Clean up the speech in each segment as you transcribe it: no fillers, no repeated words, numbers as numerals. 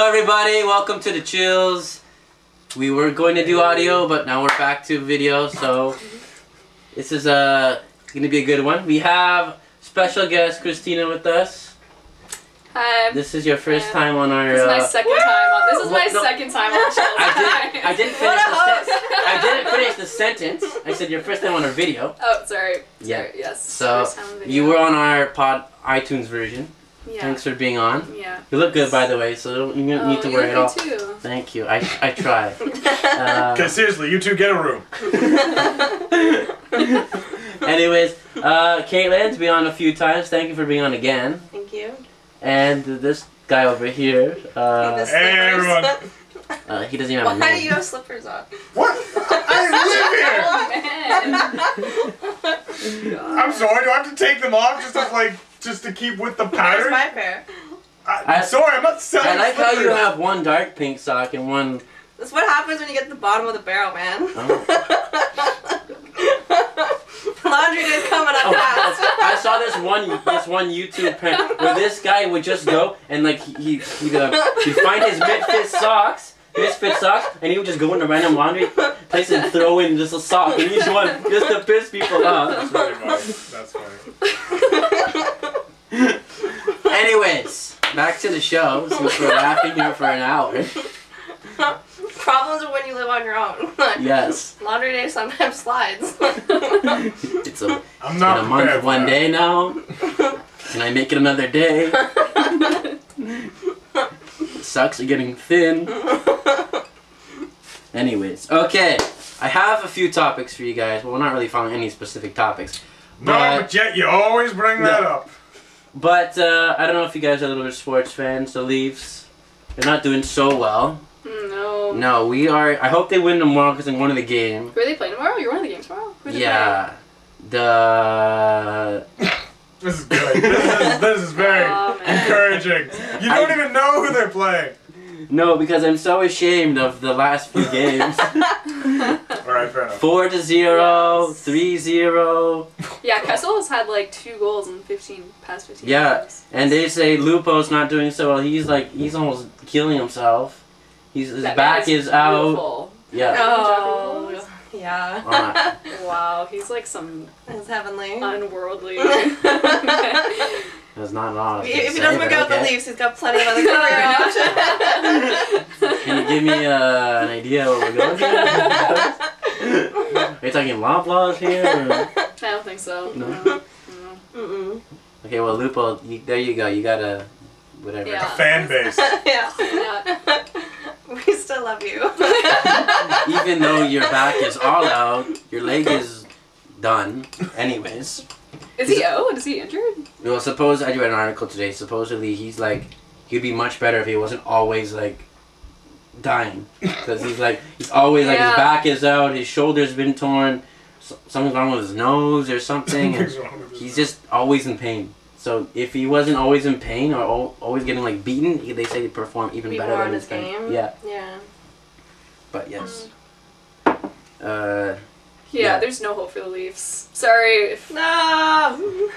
Hello everybody, welcome to the Chillz. We were going to do audio, but now we're back to video, so this is gonna be a good one. We have special guest Christina with us. Hi. This is your first time on our. This is my second time on. This is my second time on Chillz. I didn't finish the sentence. I said your first time on our video. Oh, sorry. Yeah. Sorry, yes. So you were on our iTunes version. Yeah. Thanks for being on. Yeah. You look good, by the way, so you don't need to worry at all. Too. Thank you. I try. Okay, seriously, you two get a room. Anyways, Kaitlyn's been on a few times. Thank you for being on again. Thank you. And this guy over here. Hey, everyone. He doesn't even have a name. Why do you have slippers on? What? I live here. I'm sorry. Do I have to take them off just to keep with the Where's pattern? my pair? Sorry, I'm not selling I like slippers. how you have one dark pink sock and one. That's what happens when you get to the bottom of the barrel, man. Oh. Laundry day's coming up fast. I saw this one YouTube prank where this guy would just go and like he'd find his misfit socks, and he would just go into random laundry place and throw in just a sock in each one just to piss people off. That's funny. Anyways, back to the show since we're laughing here for an hour. Problems are when you live on your own. Yes. Laundry day sometimes slides. It's been a month of one day now. Can I make it another day? Socks are getting thin. Anyways, okay. I have a few topics for you guys. Well, we're not really following any specific topics. But yet you always bring that up. But I don't know if you guys are little sports fans. The Leafs, they're not doing so well. No. No, we are. I hope they win tomorrow because they won the game. Who are they playing tomorrow? You're one of the games tomorrow? Yeah. The... This is good. This is very encouraging. You don't even know who they're playing. No, because I'm so ashamed of the last few games. Alright, fair enough. 4-0, Yes. 3-0. Yeah, Kessel has had like 2 goals in past 15 Yeah, games. and they say Lupo's not doing so well. He's almost killing himself. His back is out. Beautiful. Yeah. Oh, yeah. Wow, he's like some It's heavenly. unworldly. There's not a lot. If he doesn't work out with the Leafs, he's got plenty of other career options. Can you give me an idea what we're going to? Are you talking Loblaws here? Or? I don't think so. No. Mm-mm. Okay, well, Lupo, there you go. You got a whatever. Yeah. A fan base. Yeah. We still love you. Even though your back is all out, your leg is done. Anyways. Is he out? Is he injured? Well, I read an article today. Supposedly, he'd be much better if he wasn't always like dying, because he's always like his back is out, his shoulder's been torn, something's wrong with his nose or something, and he's just always in pain. So if he wasn't always in pain or always getting like beaten, they say he'd perform even better than his game. Yeah. Yeah. But yes. Yeah, there's no hope for the Leafs. Sorry. No.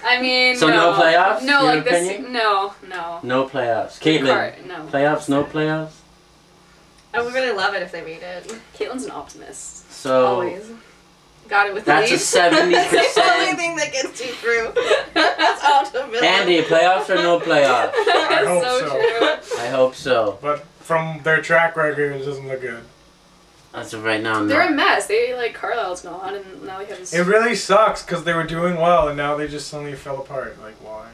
I mean, so no playoffs? No, your like this. opinion? No. No playoffs. Kaitlyn. No. Playoffs? No playoffs? I would really love it if they made it. Kaitlyn's an optimist. So Always. Got it with that's the Leafs. a 70%. That's the only thing that gets you through. That's optimism. Andy, playoffs or no playoffs? I hope so. True. I hope so. But from their track record, it doesn't look good. As of right now, no. They're a mess. Carlisle's gone, and now they have this. It really sucks because they were doing well, and now they just suddenly fell apart. Like, why?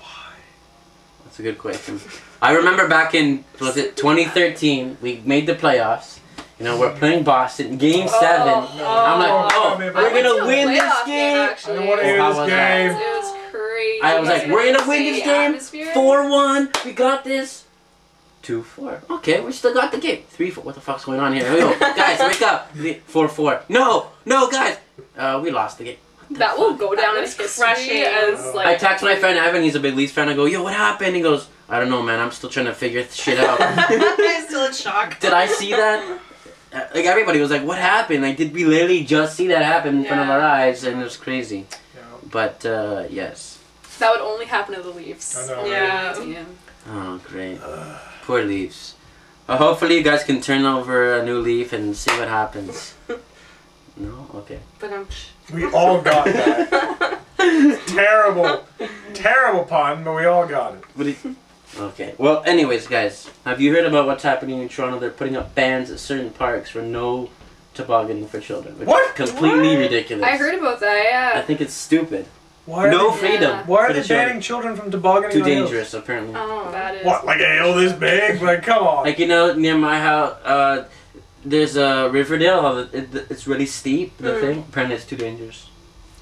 Why? That's a good question. I remember back in, was it 2013, we made the playoffs. You know, we're playing Boston, Game 7. I'm like, we're going to win this game. I don't want to hear this game. It was crazy. I was like, we're going to win this game. 4-1. We got this. 2-4. Okay, we still got the game. 3-4. What the fuck's going on here? Here we go. Guys, wake up. 4-4. No, guys. We lost the game. That will go down in history as like. I text my friend Evan. He's a big Leafs fan. I go, yo, what happened? He goes, I don't know, man. I'm still trying to figure shit out. I'm still in shock. Did I see that? Like, everybody was like, what happened? Like, did we literally just see that happen in front of our eyes? And it was crazy. Yeah. But, yes. That would only happen to the Leafs. I know. Yeah. Oh, great. Poor leaves. Well, hopefully you guys can turn over a new leaf and see what happens. No? Okay. But We all got that. Terrible, terrible pun, but we all got it. Okay. Well, anyways, guys, have you heard about what's happening in Toronto? They're putting up bans at certain parks for no tobogganing for children. Which What? is completely ridiculous. I heard about that, I yeah. think it's stupid. Why are No they, freedom. Why are for they the children. banning children from tobogganing? Too on hills? dangerous, apparently. Oh, that is. What, like a hill this big? Like, come on. Like, you know, near my house, there's a Riverdale. It's really steep, the thing. Apparently it's too dangerous.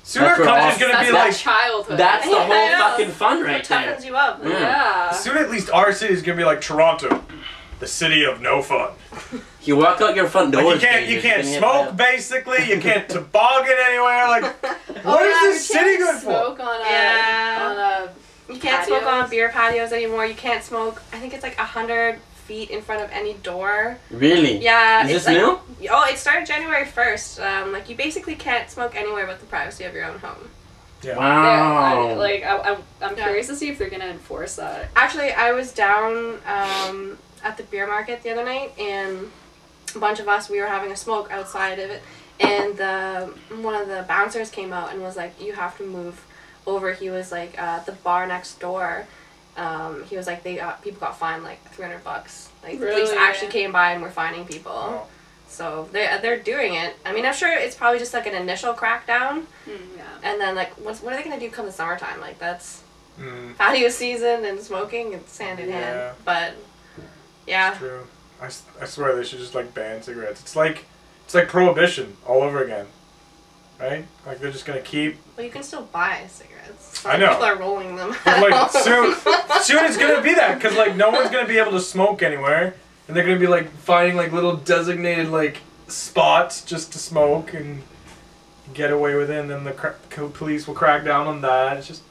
Sooner That's where all- comes is gonna That's be like like. childhood. That's the I whole know. fucking fun right It there. toughens you up. Yeah. Yeah. Soon at least our city is gonna be like Toronto, the city of no fun. You walk out your front door. Like you can't smoke basically. You can't toboggan anywhere. Like, what is this city good for? Smoke on a, Yeah. on a You can't smoke patios. on beer patios anymore. You can't smoke. I think it's like 100 feet in front of any door. Really? Yeah. Is it's this like, new? Oh, it started January 1st. Like you basically can't smoke anywhere but the privacy of your own home. Yeah. Wow. I'm curious to see if they're gonna enforce that. Actually, I was down at the beer market the other night, and a bunch of us, we were having a smoke outside of it, and one of the bouncers came out and was like, "You have to move over." He was like, the bar next door. He was like, people got fined like $300. Like the police Really? actually came by and were fining people. Oh. So they're doing it. I mean, I'm sure it's probably just like an initial crackdown, Yeah. and then like what are they gonna do come the summertime? Like that's Mm, patio season and smoking, it's hand in hand. Yeah. But yeah, true. I swear they should just like ban cigarettes. It's like Prohibition all over again, right? Like they're just gonna keep. but you can still buy cigarettes. I know. People are rolling them. But, like soon it's gonna be that because like no one's gonna be able to smoke anywhere, and they're gonna be like finding like little designated like spots just to smoke and get away with it, and then the police will crack down on that. It's just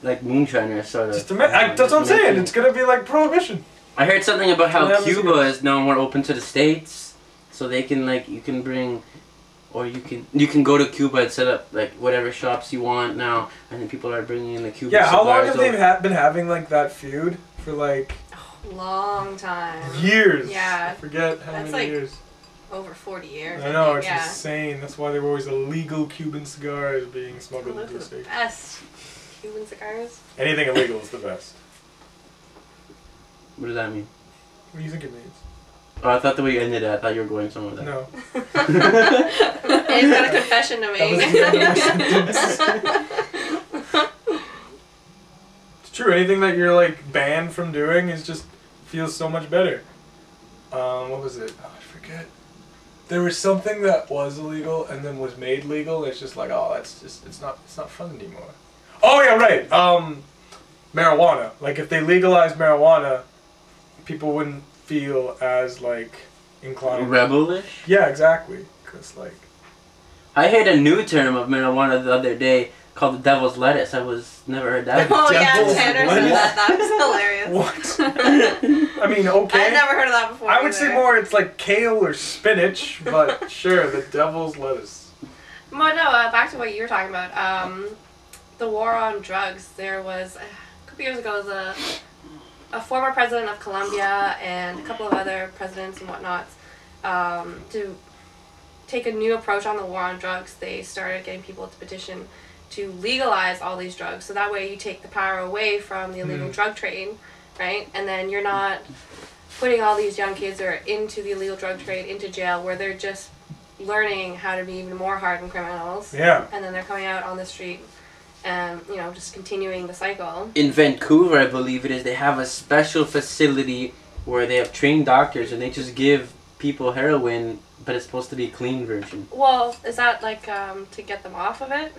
Like moonshiners, sort of. that's what I'm saying. It's gonna be like Prohibition. I heard something about how Yeah, Cuba cigarettes. is now more open to the States, so they can like you can bring, or you can go to Cuba and set up like whatever shops you want now, and then people are bringing in the Cuban Yeah, how long cigars have they over. been having like that feud for like Long time. years? Yeah. I forget how That's many like years. Over 40 years. I know, think, it's yeah. insane. That's why there were always illegal Cuban cigars being smuggled Those into are the the States. best Cuban cigars. Anything illegal is the best. What does that mean? What do you think it means? Oh, I thought the way you ended it, I thought you were going somewhere with that. No. He's got a confession to That was make. the end of my sentence. It's true. Anything that you're like banned from doing is just feels so much better. What was it? Oh, I forget. There was something that was illegal and then was made legal. It's just like, oh, it's not fun anymore. Oh yeah, right. Marijuana. Like if they legalized marijuana, people wouldn't feel as like inclined. Rebelish? Yeah, exactly. Cause like. I heard a new term of marijuana the other day called the devil's lettuce. I never heard that. Oh yeah, Devil's Tanner lettuce. said that. That was hilarious. What? I mean, okay. I've never heard of that before. I would say either. more it's like kale or spinach, but sure, the devil's lettuce. Well, no, back to what you were talking about. The war on drugs. There was, a couple years ago, a former president of Colombia and a couple of other presidents and whatnot, to take a new approach on the war on drugs. They started getting people to petition to legalize all these drugs. So that way you take the power away from the illegal drug trade, right? And then you're not putting all these young kids that are into the illegal drug trade into jail where they're just learning how to be even more hardened criminals. Yeah. And then they're coming out on the street and, just continuing the cycle. In Vancouver, I believe it is, they have a special facility where they have trained doctors and they just give people heroin, but it's supposed to be a clean version. Well, is that like to get them off of it?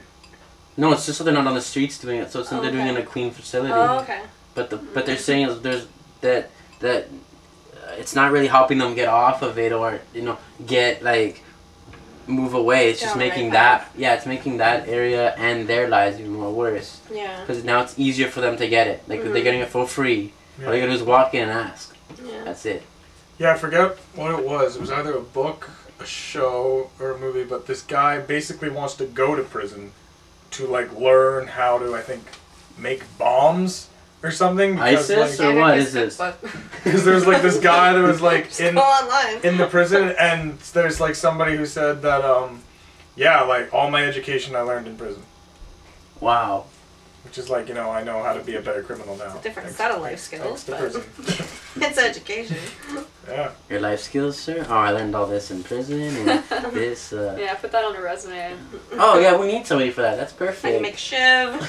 No, it's just so they're not on the streets doing it. So it's they're doing it in a clean facility. Oh, okay. But they're saying is there's that it's not really helping them get off of it or get like move away. It's just Down the making right that it's making that area and their lives even more worse. Yeah. Because now it's easier for them to get it. Like they're getting it for free. Yeah. All you gotta do is walk in and ask. Yeah. That's it. Yeah, I forget what it was. It was either a book, a show, or a movie, but this guy basically wants to go to prison to like learn how to, I think, make bombs or something. Because, ISIS like, or what is this? because there's like this guy that was like Go online. in the prison, and there's like somebody who said that yeah, like all my education I learned in prison. Wow. Which is like, you know, I know how to be a better criminal now. It's a different set of life skills, thanks to but prison. it's education. Yeah. Your life skills, sir? Oh, I learned all this in prison and this. Yeah, put that on a resume. Oh, yeah, we need somebody for that. That's I perfect. can make a shiv.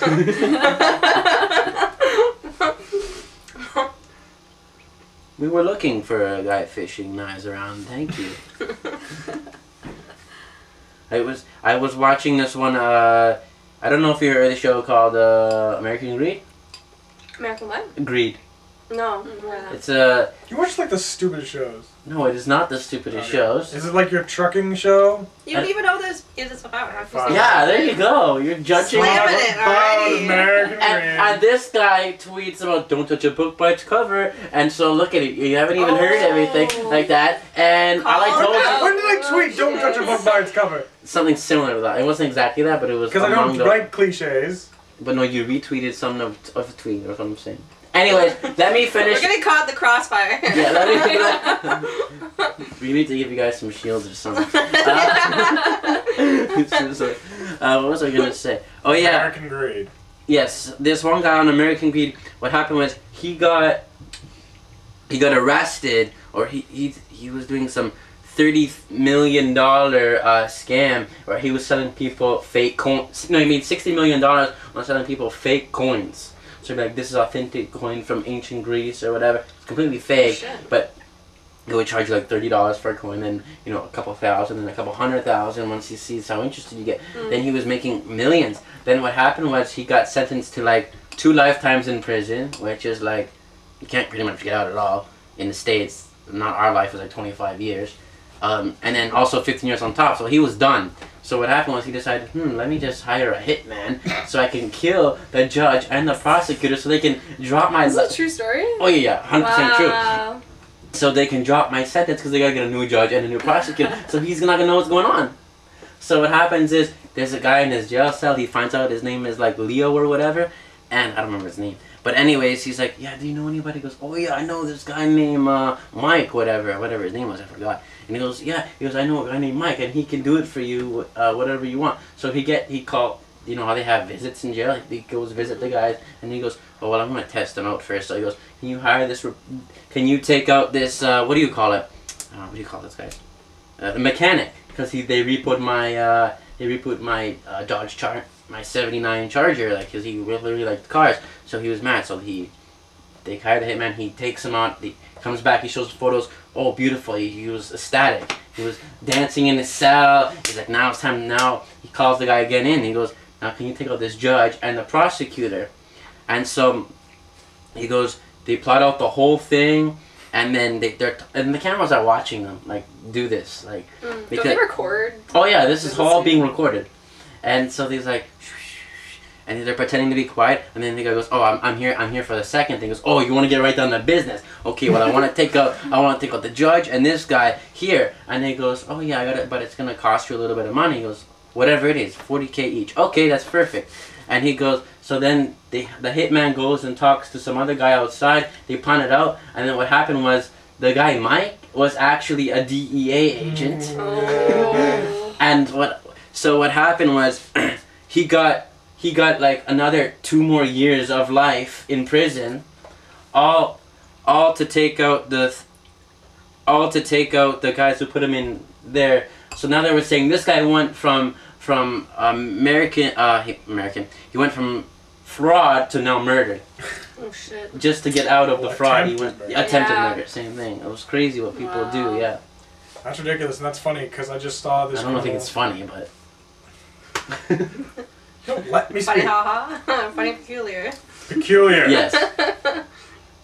We were looking for a guy fishing knives around. Thank you. I was watching this one. I don't know if you heard the show called American Greed. American what? Greed. No, never heard of that. It's a You watch like the stupidest shows. no. It is not the stupidest Okay. shows. Is it like your trucking show? You don't even know this is this about. How Fine. Yeah, there you go. You're judging. Slamming it already. American And this guy tweets about don't touch a book by its cover, and so look at it. You haven't even heard everything like that. And all I told you When did I tweet "Don't touch a book by its cover"? something similar to that. It wasn't exactly that, but it was Because I among don't the. write cliches. But no, you retweeted something of a tweet. That's what I'm saying. Anyways, let me finish. We're getting caught in the crossfire. Yeah, let me. We need to give you guys some shields or something. What was I gonna say? Oh yeah. American Greed. Yes, this one guy on American Greed. What happened was he got arrested, or he was doing some $30 million scam where he was selling people fake coins. No, he made $60 million on selling people fake coins. So like, this is authentic coin from ancient Greece or whatever. It's completely fake, but they would charge you like $30 for a coin, then you know a couple thousand, then a couple $100,000 once he sees how interested you get. Then he was making millions. Then what happened was he got sentenced to like 2 lifetimes in prison, which is like you can't pretty much get out at all in the States. Not our life is like 25 years, and then also 15 years on top. So he was done. So what happened was he decided, let me just hire a hitman so I can kill the judge and the prosecutor so they can drop my. Is this a true story? Oh yeah, 100% true. Wow. So they can drop my sentence because they gotta get a new judge and a new prosecutor. So he's not gonna know what's going on. So what happens is there's a guy in his jail cell. He finds out his name is like Leo or whatever, and I don't remember his name. But anyways, he's like, yeah, do you know anybody? He goes, oh yeah, I know this guy named Mike, whatever his name was, I forgot. And he goes, yeah, I know a guy named Mike, and he can do it for you, whatever you want. So he called, you know how they have visits in jail? He goes visit the guys, and he goes, oh well, I'm gonna test them out first. So he goes, can you hire this? Can you take out this? What do you call it? What do you call this guy? The mechanic, because they repoed my Dodge my '79 Charger, like, because he really liked cars. So he was mad. So they hired a hitman. He takes him out. He comes back. He shows photos. Oh, beautiful. He was ecstatic. He was dancing in his cell. He's like, now it's time. Now he calls the guy again in. He goes, now can you take out this judge and the prosecutor? And so he goes, they plot out the whole thing, and then and the cameras are watching them like do this, like. Don't they record? Oh yeah, this is all being recorded, and so he's like, and they're pretending to be quiet, and then the guy goes, oh, I'm here for the second thing. He goes, oh, you want to get right down to business? Okay, well I want to take out the judge and this guy here, and he goes, oh yeah, I got it, but it's gonna cost you a little bit of money. He goes, whatever it is, $40K each. Okay, that's perfect. And he goes, so then the hitman goes and talks to some other guy outside. They plan it out, and then what happened was the guy Mike was actually a DEA agent. Oh. And what happened was he got like another 2 more years of life in prison, all to take out the guys who put him in there. So now they were saying this guy went from American. He went from fraud to now murder. Oh shit. Just to get out of the fraud, he went attempted Yeah. murder. Same thing. It was crazy what people do. Yeah. That's ridiculous, and that's funny because I just saw this. I don't think it's funny, but. Don't let me Funny speak. haha. Funny peculiar. Peculiar. Yes.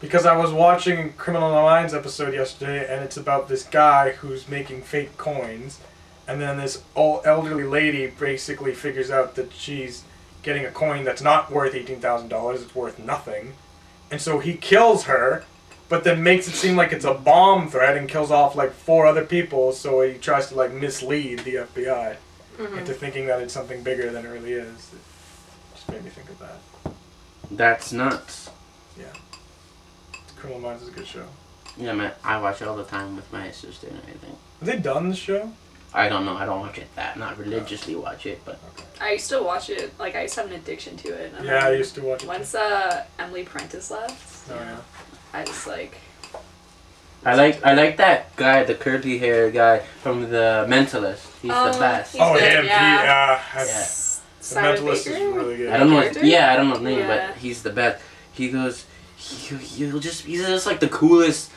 Because I was watching Criminal Minds episode yesterday, and it's about this guy who's making fake coins, and then this old elderly lady basically figures out that she's getting a coin that's not worth $18,000, it's worth nothing, and so he kills her, but then makes it seem like it's a bomb threat and kills off like 4 other people, so he tries to like mislead the FBI into thinking that it's something bigger than it really is. It just made me think of that. That's nuts. Criminal Minds is a good show. Yeah, man, I watch it all the time with my sister and everything. Have they done the show? I don't know. I don't watch it not religiously watch it, but Okay. I used to watch it. Like, I used to have an addiction to it. And Yeah, I used to watch it. Once Emily Prentice left, Oh yeah. I just like. I like that guy, the curly hair guy from the Mentalist. He's the best. He's Oh, good, him. yeah. The Simon Mentalist Baker? is really good. I don't know. character? I don't know his name, Yeah. but he's the best. He goes, he's just like the coolest,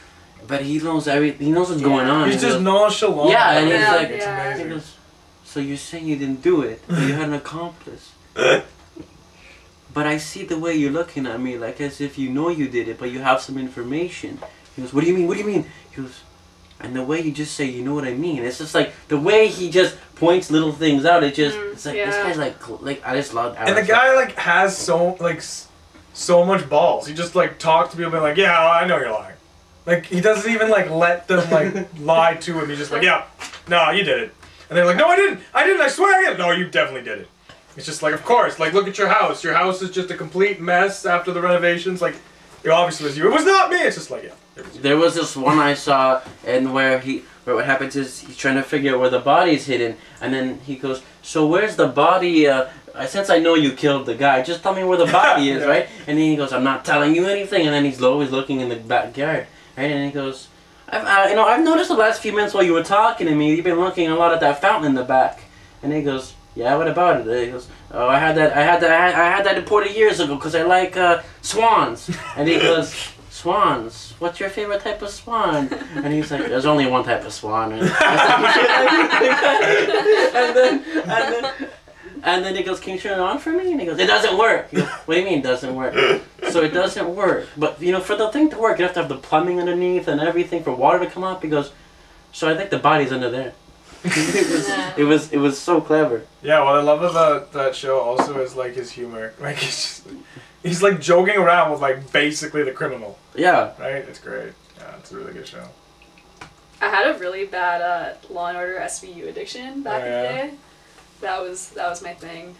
but he knows everything. He knows what's going on. He's He just goes, nonchalant. Yeah, and he's like, it's Yeah. he amazing. goes, so you're saying you didn't do it, but you had an accomplice. But I see the way you're looking at me, like as if you know you did it, but you have some information. He goes, what do you mean? What do you mean? He goes, and the way you just say, you know what I mean. It's just like the way he just points little things out. It just, it's like this yeah. guy's like I just love. And the guy like has so much balls. He just like talks to people and like, yeah, I know you're lying. Like he doesn't even like let them like lie to him. He's just like, yeah, no, you did it. And they're like, no, I didn't. I swear I didn't. No, you definitely did it. It's just like, of course. Like, look at your house. Your house is just a complete mess after the renovations. Like, it obviously was you. It was not me. It's just like, yeah. There was this one I saw, and where what happens is he's trying to figure out where the body's hidden, and then he goes, so where's the body? Since I know you killed the guy, just tell me where the body is, Yeah. right? And then he goes, I'm not telling you anything, and then he's always looking in the backyard, right? And he goes, I've noticed the last few minutes while you were talking to me, you've been looking a lot at that fountain in the back. And he goes, yeah, what about it? And he goes, oh, I had that imported years ago because I like swans. And he goes, swans? What's your favorite type of swan? And he's like, there's only one type of swan. And then he goes, can you turn it on for me? And he goes, it doesn't work. He goes, what do you mean it doesn't work? So it doesn't work. But, for the thing to work, you have to have the plumbing underneath and everything for water to come up. He goes, so I think the body's under there. It was so clever. Yeah, what I love about that show also is like his humor. Like he's like joking around with like basically the criminal. Yeah. Right? It's great. Yeah, it's a really good show. I had a really bad Law and Order SVU addiction back in the day. That was my thing.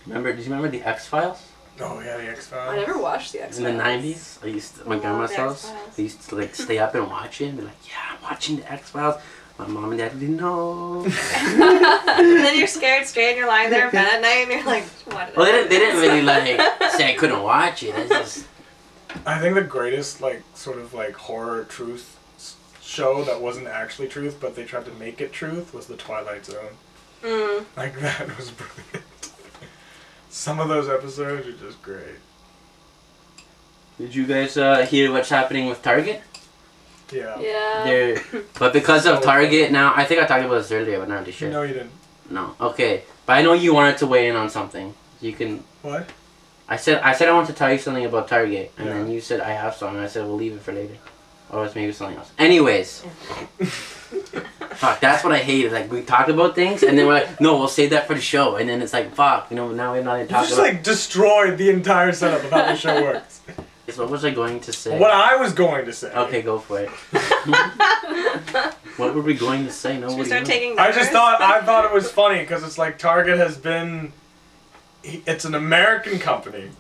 Did you remember the X-Files? Oh yeah, the X-Files. I never watched the X-Files. In the 90s? I used to, my grandma's house, they used to like stay up and watch it and be like, yeah, I'm watching the X-Files. My mom and dad didn't know. And then you're scared straight and you're lying there in bed at night and you're like, what? Well, they didn't really like say I couldn't watch it. It's just... I think the greatest like sort of like horror truth show that wasn't actually truth, but they tried to make it truth was The Twilight Zone. Like that was brilliant. Some of those episodes are just great. Did you guys hear what's happening with Target? Yeah. Yeah. But because of Target now, I think I talked about this earlier, but not really sure. No, you didn't. No. Okay. But I know you wanted to weigh in on something. You can... What? I said I want to tell you something about Target, and Yeah. then you said I have something, and I said we'll leave it for later. Or it's maybe something else. Anyways. Fuck, that's what I hate. Is like we talk about things, and then we're like, no, we'll save that for the show, and then it's like, fuck, now we're not even You talking just about... like destroyed the entire setup of how the show works. So what was I going to say? What I was going to say. Okay, go for it. What were we going to say? Should we Nobody start knows. taking I numbers? thought it was funny because it's like Target has been, it's an American company.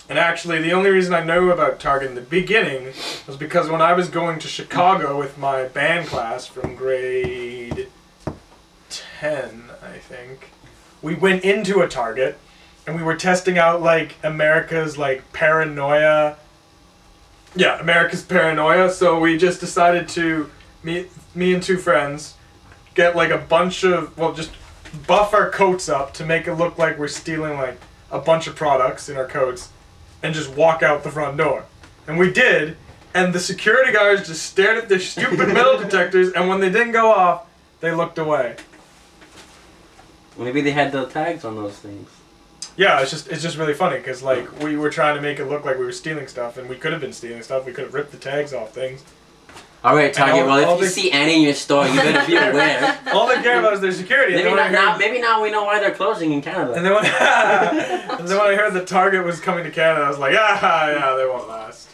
And actually the only reason I knew about Target in the beginning was because when I was going to Chicago with my band class from grade 10, I think, we went into a Target and we were testing out like America's like paranoia. Yeah, America's paranoia. So we just decided to, me and two friends, get like a bunch of, just buff our coats up to make it look like we're stealing like a bunch of products in our coats and just walk out the front door. And we did, and the security guards just stared at their stupid metal detectors, and when they didn't go off, they looked away. Maybe they had the tags on those things. Yeah, it's just really funny because like we were trying to make it look like we were stealing stuff, and we could have been stealing stuff. We could have ripped the tags off things. All right, Target. all Well, if you they- see Annie in your store, you better be aware. All they care about is their security. Maybe and then when I heard, maybe now we know why they're closing in Canada. and then when, and then when I heard that Target was coming to Canada, I was like, yeah, they won't last.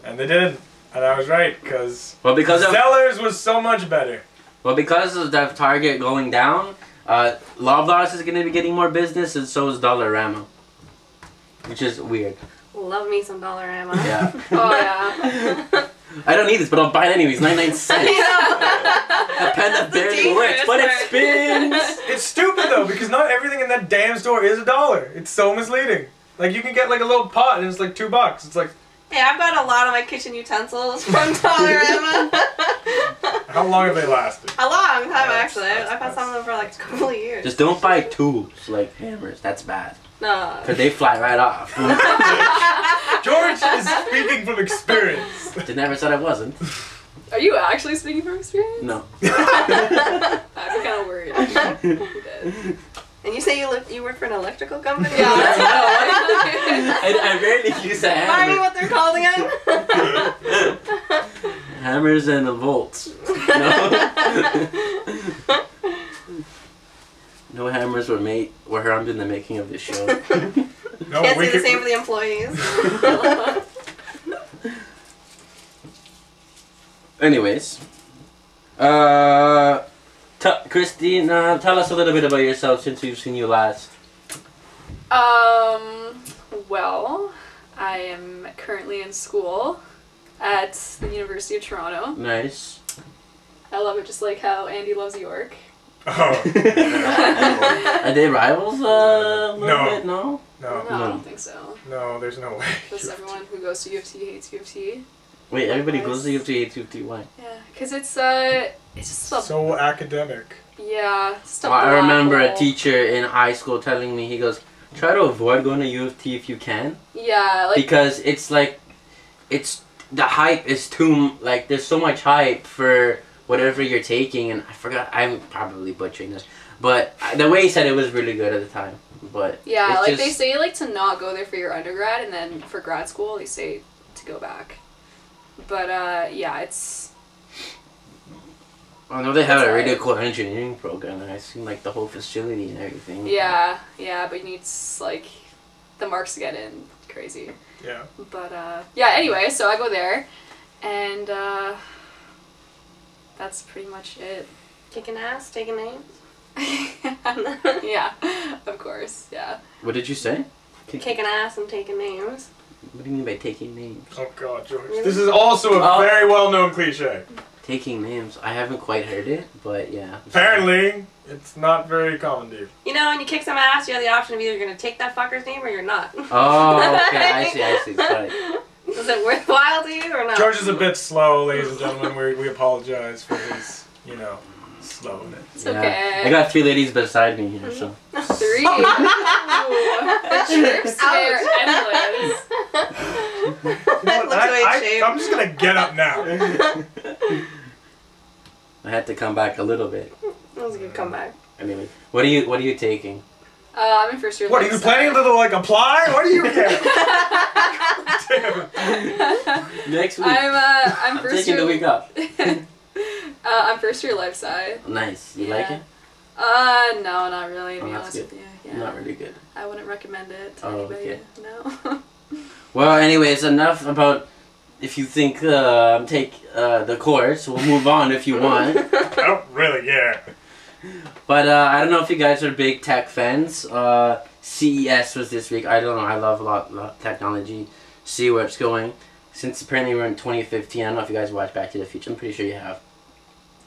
And they didn't, and I was right because because of Zellers was so much better. because of the Target going down, Loblaws is going to be getting more business, and so is Dollarama, which is weird. Love me some Dollarama. Yeah. Oh yeah. I don't need this, but I'll buy it anyways. 99 cents. A pen that barely works, but it spins. It's stupid though, because not everything in that damn store is $1. It's so misleading. Like you can get like a little pot and it's like $2. It's like. Hey, I've got a lot of my kitchen utensils from Dollarama. How long have they lasted? A long time actually. I've had some of them for like a couple of years. Just don't buy tools like hammers. That's bad. No. Because they fly right off. George is speaking from experience. They never said I wasn't. Are you actually speaking from experience? No. I'm kind of worried. You did. And you say you work for an electrical company? Yeah, that's what I rarely use a Remind me hammer. what they're called again? Hammers and volts. No. No hammers were harmed in the making of this show. No, Can't say the same for the employees. Anyways, Christina, tell us a little bit about yourself since we've seen you last. Well, I am currently in school at the University of Toronto. Nice. I love it just like how Andy loves York. Oh. Are they rivals a little No. bit? No? No. No, I don't think so. No, there's no way. Just everyone who goes to U of T hates U of T. Wait, everybody goes to UFT, why? Yeah, because it's just a, So academic. yeah, it's just a Well, I black remember a hole. teacher in high school telling me, he goes, try to avoid going to U of T if you can. Yeah, like Because it's like, the hype is too, like, there's so much hype for whatever you're taking, and I forgot, I'm probably butchering this, but the way he said it was really good at the time. But yeah, it's like just, they say like to not go there for your undergrad, and then for grad school they say to go back. But yeah, it's. I know they have It's a really alright. cool engineering program, and I seen like the whole facility and everything. Yeah, but you need like the marks to get in. Crazy. Yeah. But yeah. Anyway, so I go there, and that's pretty much it. Kicking ass, taking names. Yeah, of course. Yeah. What did you say? Kicking ass and taking names. What do you mean by taking names? Oh God, George. This is also a very well-known cliche. Taking names. I haven't quite heard it, but yeah. Apparently, it's not very common, dude. You know, when you kick some ass, you have the option of either you're going to take that fucker's name or you're not. Oh, okay. I see. Sorry. Is it worthwhile to you or not? George is a bit slow, ladies and gentlemen. We apologize for his, slowness. It's Yeah. okay. I got 3 ladies beside me here, so. 3. Ooh, the chirps are endless. I'm just gonna get up now. I had to come back a little bit. That was a good comeback. Anyway, what are you taking? I'm in first year. What, are you planning to apply? What do you care? Next week. I'm first taking year. the week off. I'm first year life sci. Nice. You like it? No, not really. To Oh, be that's honest good. with you. Yeah. Not really good. I wouldn't recommend it to Oh, anybody. okay. No. Well, anyways, enough about if you think take the course. We'll move on if you want. I don't really care. But I don't know if you guys are big tech fans. CES was this week. I don't know. I love a lot of technology. See where it's going. Since apparently we're in 2015. I don't know if you guys watch Back to the Future. I'm pretty sure you have.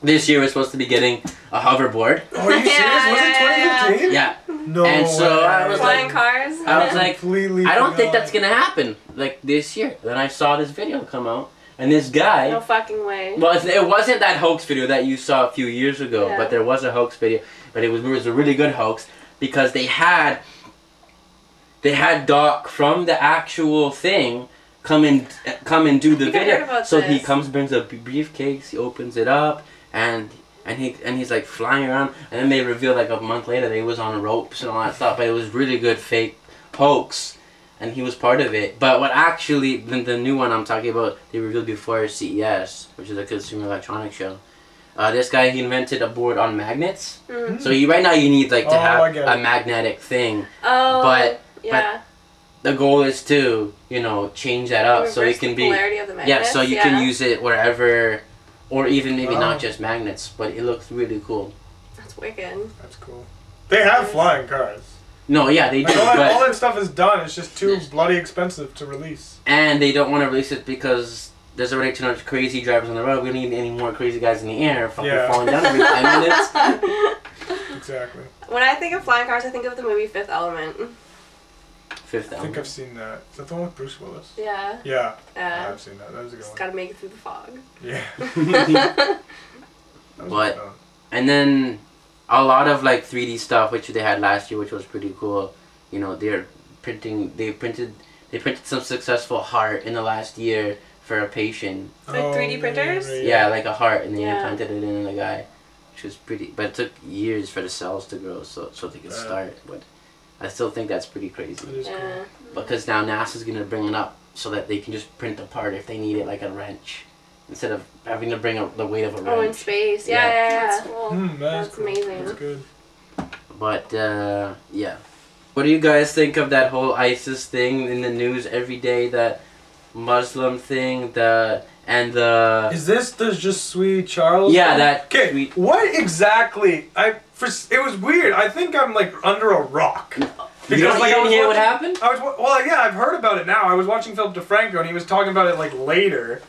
This year we're supposed to be getting a hoverboard. Oh, are you serious? Was it 2015? Yeah. No. And so way. I was Flying like- cars. I was like, Completely I don't think forgot. that's gonna happen like this year. Then I saw this video come out, and this guy. No fucking way. Well, it wasn't that hoax video that you saw a few years ago, Yeah. but there was a hoax video. But it was a really good hoax because they had Doc from the actual thing come and do the I think I heard video. about So he this. comes, brings a briefcase, he opens it up, and he's like flying around, and then they reveal like a month later that he was on ropes and all that stuff. But it was really good fake hoax, and he was part of it. But what actually the new one I'm talking about, they revealed before CES, which is a Consumer Electronics show. This guy, he invented a board on magnets. Mm. So right now you need like to Oh, I have get a it. magnetic thing. Oh, But- yeah. The goal is to, change that up so it Reverse can the be polarity of the yeah, magnets, so you can use it wherever, or even maybe Wow. not just magnets, but it looks really cool. That's wicked. That's cool. They have flying cars. No, yeah, they do. Like, all but, that stuff is done. It's just too bloody expensive to release. and they don't want to release it because there's already too much crazy drivers on the road. We don't need any more crazy guys in the air fucking falling down every 5 minutes. Exactly. When I think of flying cars, I think of the movie Fifth Element. Fifth I think Element. I've seen that. Is that the one with Bruce Willis? Yeah. Yeah. I've seen that. That was a good Just one. gotta make it through the fog. Yeah. That was But- fun. And then a lot of like 3D stuff, which they had last year, which was pretty cool. You know, they printed some successful heart in the last year for a patient. Like 3D printers? Yeah, like a heart, and they Yeah. implanted it in the guy, which was pretty. But it took years for the cells to grow, so they could start. But I still think that's pretty crazy. That is cool. Because now NASA's gonna bring it up so that they can just print a part if they need it, like a wrench, instead of having to bring up the weight of a wrench. Oh, in space. Yeah. That's cool. That's That's cool. amazing. That's good. But yeah, what do you guys think of that whole ISIS thing in the news every day? That Muslim thing, Is this the Je suis Charles? yeah, that Okay, tweet. what exactly? It was weird. I think I'm like under a rock. You don't like, I was hear what watching- happened? Well, yeah, I've heard about it now. I was watching Philip DeFranco, and he was talking about it like later,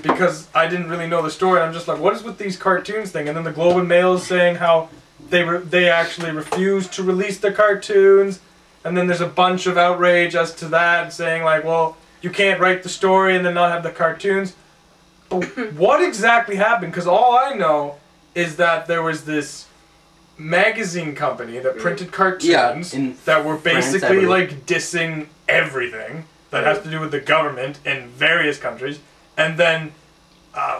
because I didn't really know the story. I'm just like, what is with these cartoons thing? And then the Globe and Mail is saying how they actually refused to release the cartoons, and then there's a bunch of outrage as to that, saying like, well, you can't write the story and then not have the cartoons. But what exactly happened? Because all I know is that there was this magazine company that printed cartoons that were basically like dissing everything that has to do with the government in various countries, and then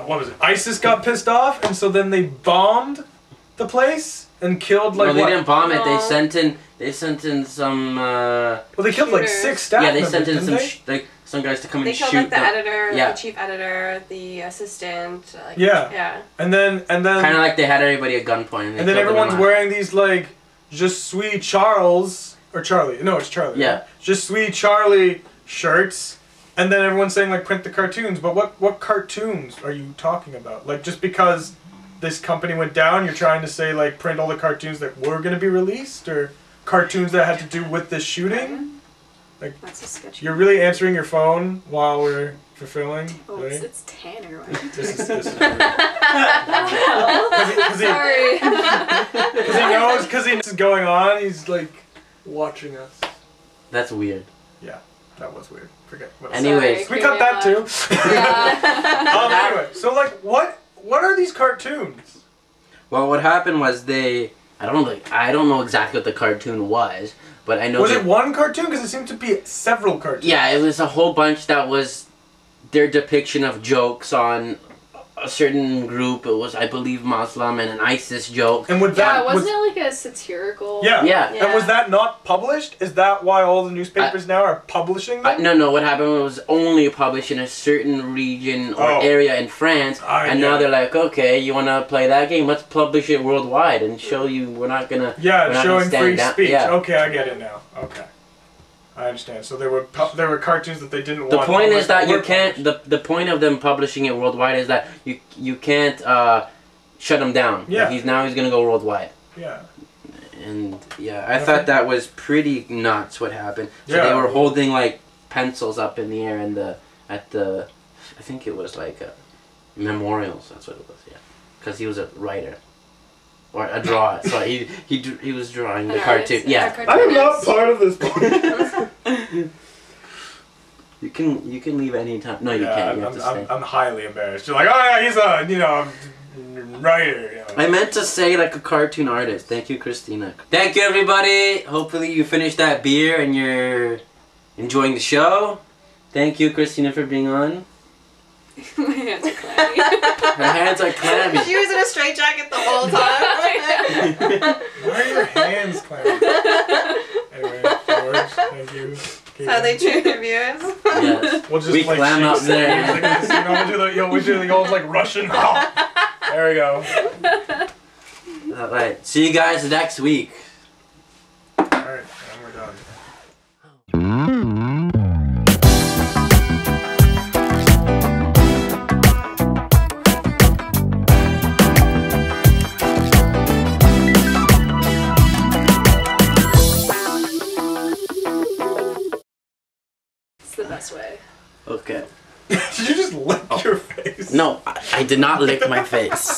what was it? ISIS got pissed off, and so then they bombed the place and killed like. No, they what? didn't bomb it. No. They sent in some. Well, they killed like 6 staff Yeah, they members, sent in didn't some they? some guys to come They and killed shoot like the them. editor, Yeah. the chief editor, the assistant. Like, Yeah. Yeah. And then Kind of like they had everybody at gunpoint. and then everyone's wearing these like Je suis Charles or Charlie. No, it's Charlie. Yeah. Right? Je suis Charlie shirts, and then everyone's saying like print the cartoons. But what cartoons are you talking about? Like just because this company went down, you're trying to say like print all the cartoons that were going to be released, or cartoons that had to do with this shooting? Like That's a sketchy. you're really answering your phone while we're fulfilling. Oh, right? it's Tanner. This is weird. Sorry. Because he knows, because he knows what's going on, he's like watching us. That's weird. Yeah, that was weird. Forget what Anyways, we cut that too. Yeah. Anyway, so like, what are these cartoons? well, what happened was I don't know exactly what the cartoon was, but I know. Was it one cartoon? Because it seemed to be several cartoons. Yeah, it was a whole bunch that was their depiction of jokes on a certain group. It was, I believe, Muslim and an ISIS joke. And would Yeah, that wasn't it like a satirical? Yeah. Yeah. And was that not published? Is that why all the newspapers now are publishing them? No, what happened was only published in a certain region or area in France, and now they're like, okay, you want to play that game? Let's publish it worldwide and show you we're not gonna. Yeah, we're not showing gonna stand free down. speech. Yeah. Okay, I get it now. Okay. I understand. So there were cartoons that they didn't The want. point is that were you can't. published. The point of them publishing it worldwide is that you can't shut him down. Yeah. He's gonna go worldwide. Yeah. And yeah, I thought that was pretty nuts what happened. So Yeah. they were holding like pencils up in the air at the I think it was like memorials. That's what it was. Yeah, because he was a writer or a drawer. So he was drawing the An cartoon. artist, Yeah. a I am not cartoonist. part of this point. You can leave any time. No, you can't. You have to stay. I'm highly embarrassed. You're like, oh yeah, he's a writer. You know. I meant to say like a cartoon artist. Thank you, Christina. Thank you, everybody. Hopefully you finished that beer and you're enjoying the show. Thank you, Christina, for being on. My hands are clammy. Her hands are clammy. She was in a straitjacket the whole time. Why are your hands clammy? Anyway, George, thank you. That's how they treat their viewers. Yes. We'll just We like clam shake up some there. hands like this, you know, we do the old like Russian. There we go. Alright. See you guys next week. Alright, and we're done. best way. Okay. Did you just lick your face? No, I did not lick my face.